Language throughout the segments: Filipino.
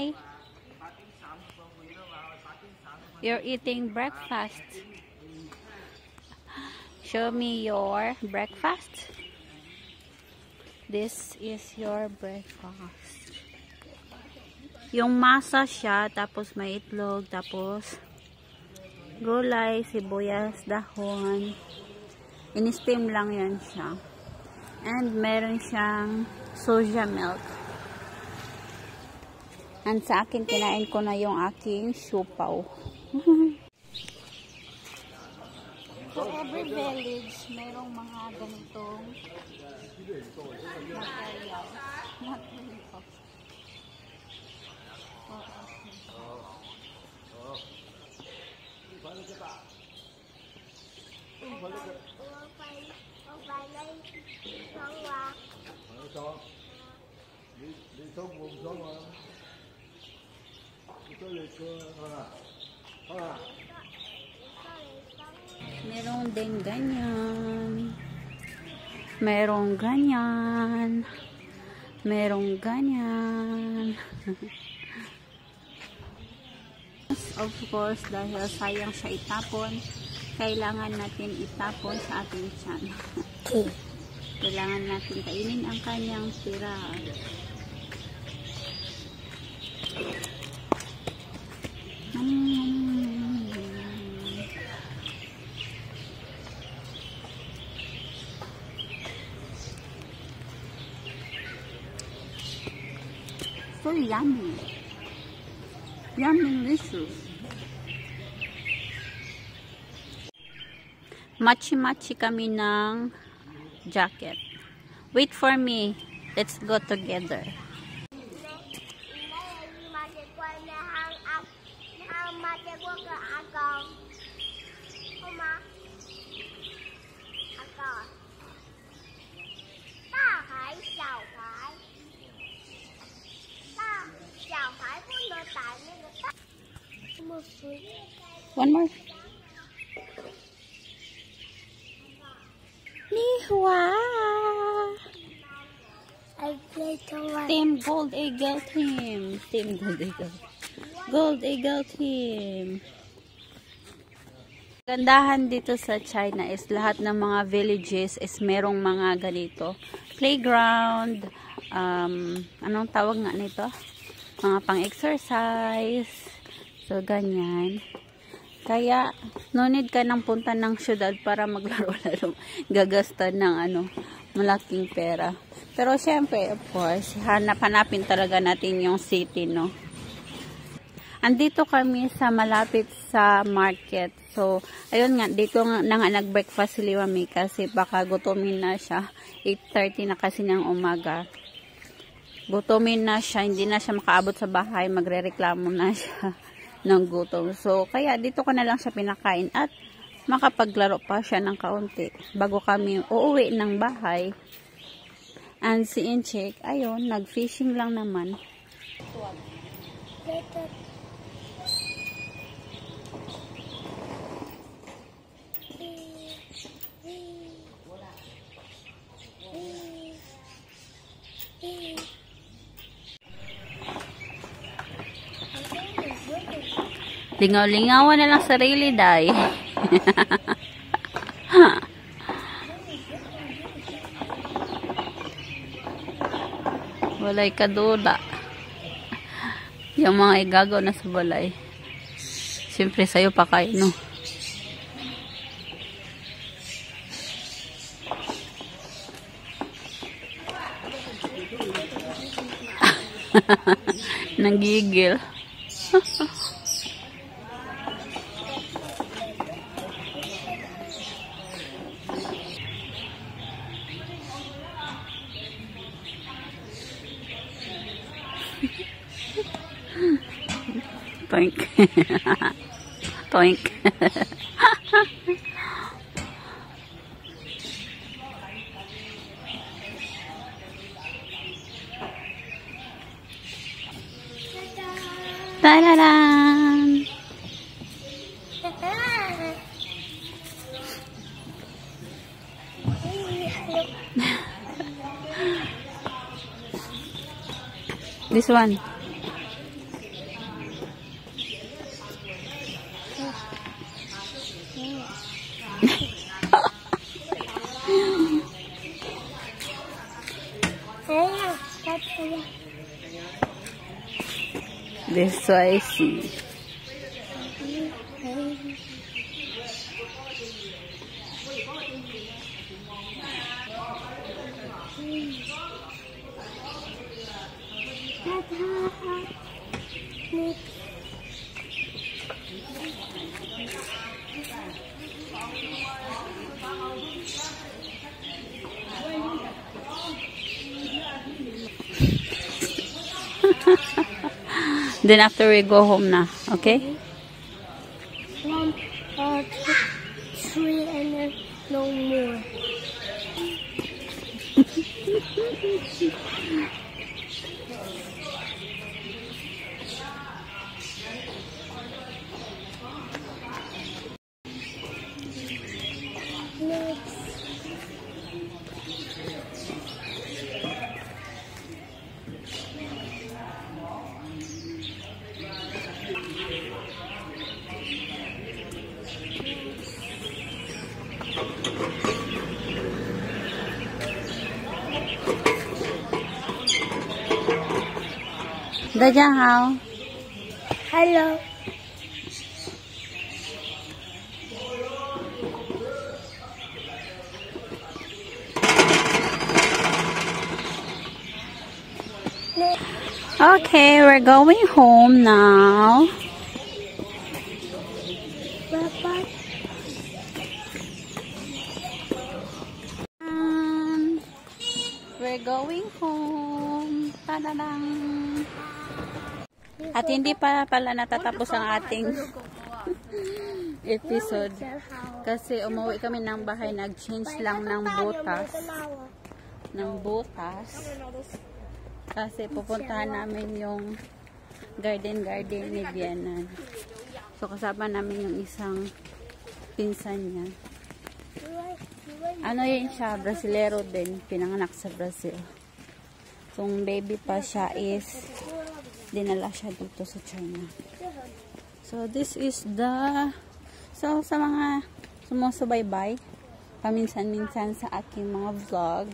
Hi. You're eating breakfast. Show me your breakfast. This is your breakfast. Yung masa siya, tapos may itlog, tapos gulay, sibuyas, dahon. In-steam lang yan siya. And meron siyang soya milk. And sa akin, kinain ko na yung aking siupaw. So, every village, merong mga ganitong material. Not really cost. Merong din ganyan. Merong ganyan. Merong ganyan. Of course, dahil sayang siya itapon, kailangan natin itapon sa ating tiyan. Kailangan natin kainin ang kanyang tira. So yummy. Yummy delicious. Matchy-matchy kami ng jacket. Wait for me. Let's go together. One more. Nihua. Team Gold Eagle team. Team Gold Eagle. Gold Eagle team. Gandahan dito sa China is lahat ng mga villages is merong mga ganito. Playground. Anong tawag nga nito? Mga pang-exercise. So, ganyan. Kaya, no need ka nang punta ng syudad para maglaro-laro. Gagasta ng malaking pera. Pero, syempre, of course, hanapin talaga natin yung city, no? Andito kami sa malapit sa market. So, ayun nga, dito na nga nag-breakfast si Liwami kasi baka gutumin na siya. 8:30 na kasi ng umaga. Gutumin na siya, hindi na siya makaabot sa bahay, magrereklamo na siya ng gutom. So, kaya dito ko na lang siya pinakain at makapaglaro pa siya ng kaunti bago kami uuwi ng bahay. And si Inchik, ayun, nag-fishing lang naman. Lingaw-lingawan na lang sarili, day. Walay kadula. Yung mga igagaw na sa balay. Siyempre, sa'yo pa kayo, no? Nanggigil. Toink. Toink. Ta-da-dan! This one. This is what I see. Then after we go home na, okay? 1, 2, 3, and then no more. Dajahao. Hello. Okay, we're going home now. Bye-bye. We're going home. Tadadang. At hindi pa pala natatapos ang ating episode. Kasi umuwi kami ng bahay, nag-change lang ng butas. Kasi pupuntahan namin yung garden ni Vianan. So kasama namin yung isang pinsan niya. Ano yun siya, Brasilero din, pinanganak sa Brazil. So baby pa siya is dinala siya dito sa China. So this is so sa mga sumusubaybay paminsan-minsan sa aking mga vlog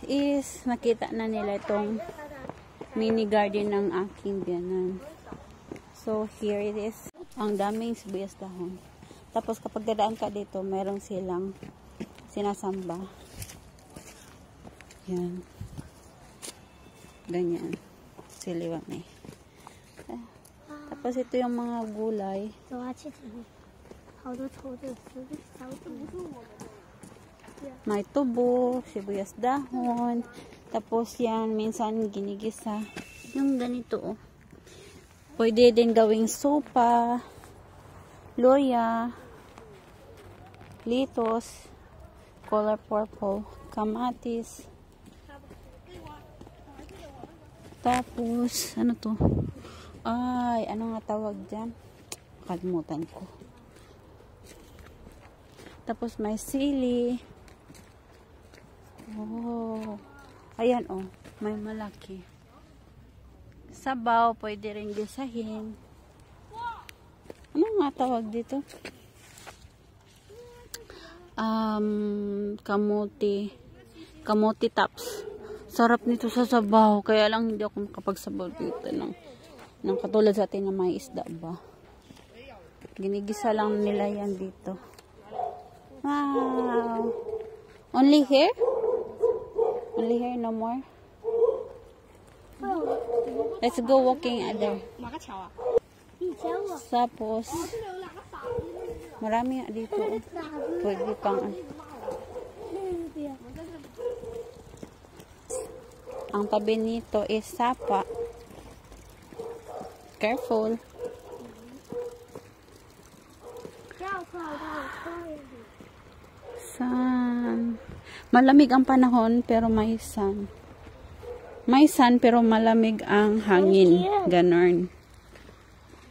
is nakita na nila itong mini garden ng aking biyanan. So here it is. Ang daming sibuyas dahon. Tapos kapag dadaan ka dito, meron silang sinasamba. Yan. Ganyan. Siliwan eh. Tapos ito yung mga gulay. May tubo, sibuyas dahon. Tapos yan, minsan ginigisa. Yung ganito oh. Pwede din gawing sopa, loya, litos, color purple, kamatis. Tapos, ano to? Ay, ano nga tawag dyan? Kalimutan ko. Tapos may sili. Oh. Ayan oh, may malaki. Sabaw, pwede rin gisahin. Ano nga tawag dito? Kamuti tops. Sarap nito sa sabaw. Kaya lang hindi ako makapagsabaw dito ng katulad sa atin na may isda ba. Ginigisa lang nila yan dito. Wow. Only here? Only here, no more? Let's go walking other. Tapos, marami nga dito. Pwede pang ang tabi nito is sapa. Careful. Sun. Malamig ang panahon pero may sun. May sun pero malamig ang hangin. Ganon.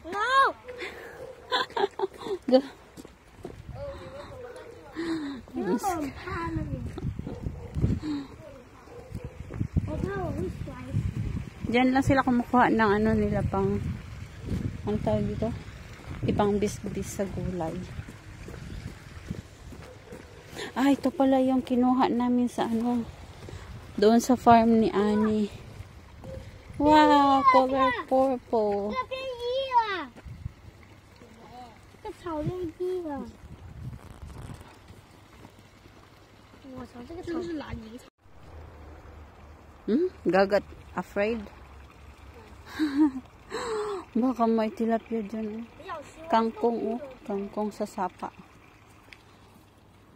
No! Diyan lang sila kumukuha ng ano nila pang ang tawag dito? Ipang bis-bis sa gulay. Ah, ito pala yung kinuha namin sa ano doon sa farm ni Annie. Wow, color purple. 这变异了，这草变异了。我操，这个草是哪里？ Gagat afraid. Baka may tilapia dyan. Kangkong, kangkong sa sapa.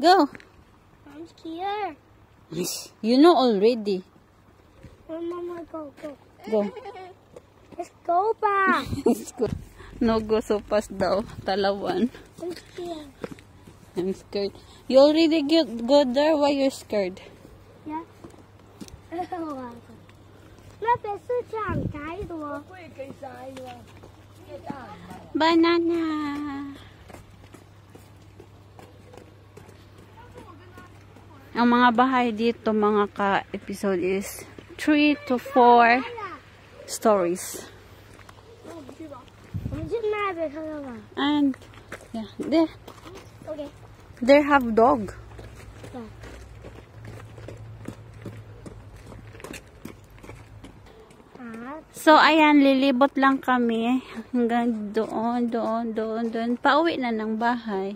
Go! I'm scared. You know already. Mama, go. Go. Let's go back. No go so fast daw. Talawan. I'm scared. I'm scared. You already go there. Why you're scared? Yeah. 那边是长开的哦。 Banana. Ang mga bahay dito mga ka-episode is 3 to 4 stories. 我们去那边看看吧。 And yeah, OK。 they have dog. So, ayan, lilibot lang kami hanggang doon. Pauwi na ng bahay.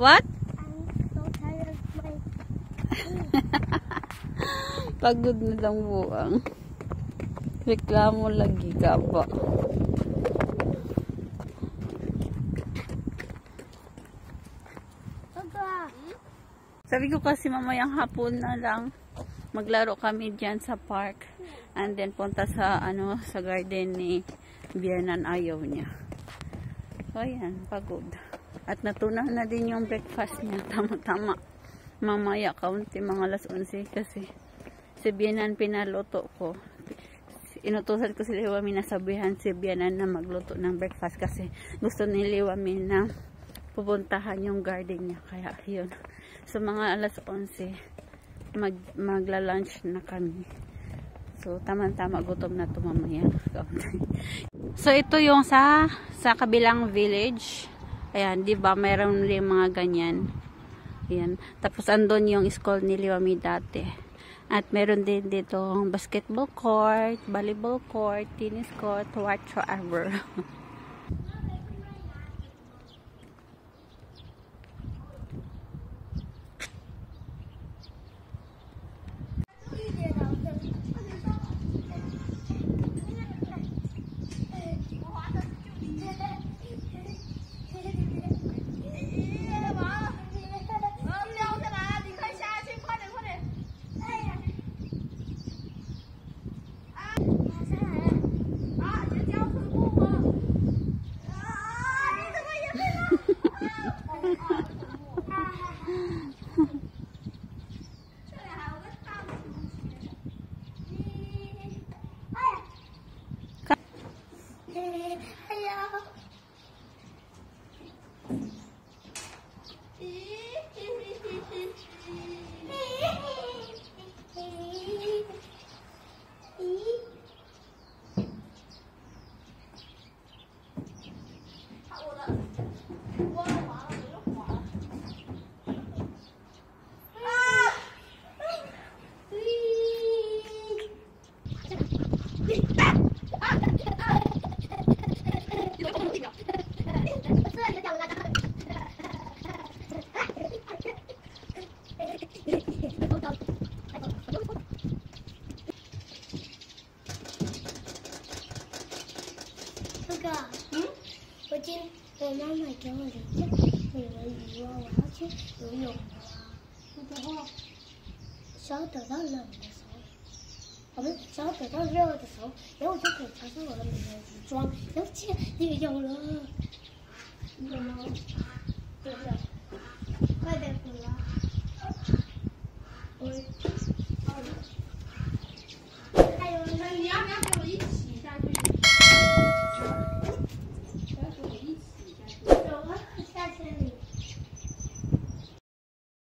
What? I'm so tired of my... Pagod na lang buang. Reklamo lagi ka pa. Sabi ko kasi mamayang hapon na lang maglaro kami dyan sa park. And then punta sa sa garden ni Bianan, ayaw niya. So ayan, pagod. At natunaw na din yung breakfast niya. Tama-tama. Mamaya kaunti mga alas 11 kasi si Bianan pinaluto ko. Inutusan ko si Liwami na sabihan si Bianan na magluto ng breakfast kasi gusto ni Liwami na pupuntahan yung garden niya. Kaya yun. So mga alas 11 magla-lunch na kami. So tama-tama gutom na tumamaya. So ito yung sa kabilang village. Ayan, di ba mayroon rin mga ganyan. Ayan. Tapos andun yung school ni Liwami dati. At meron din dito basketball court, volleyball court, tennis court, whatsoever.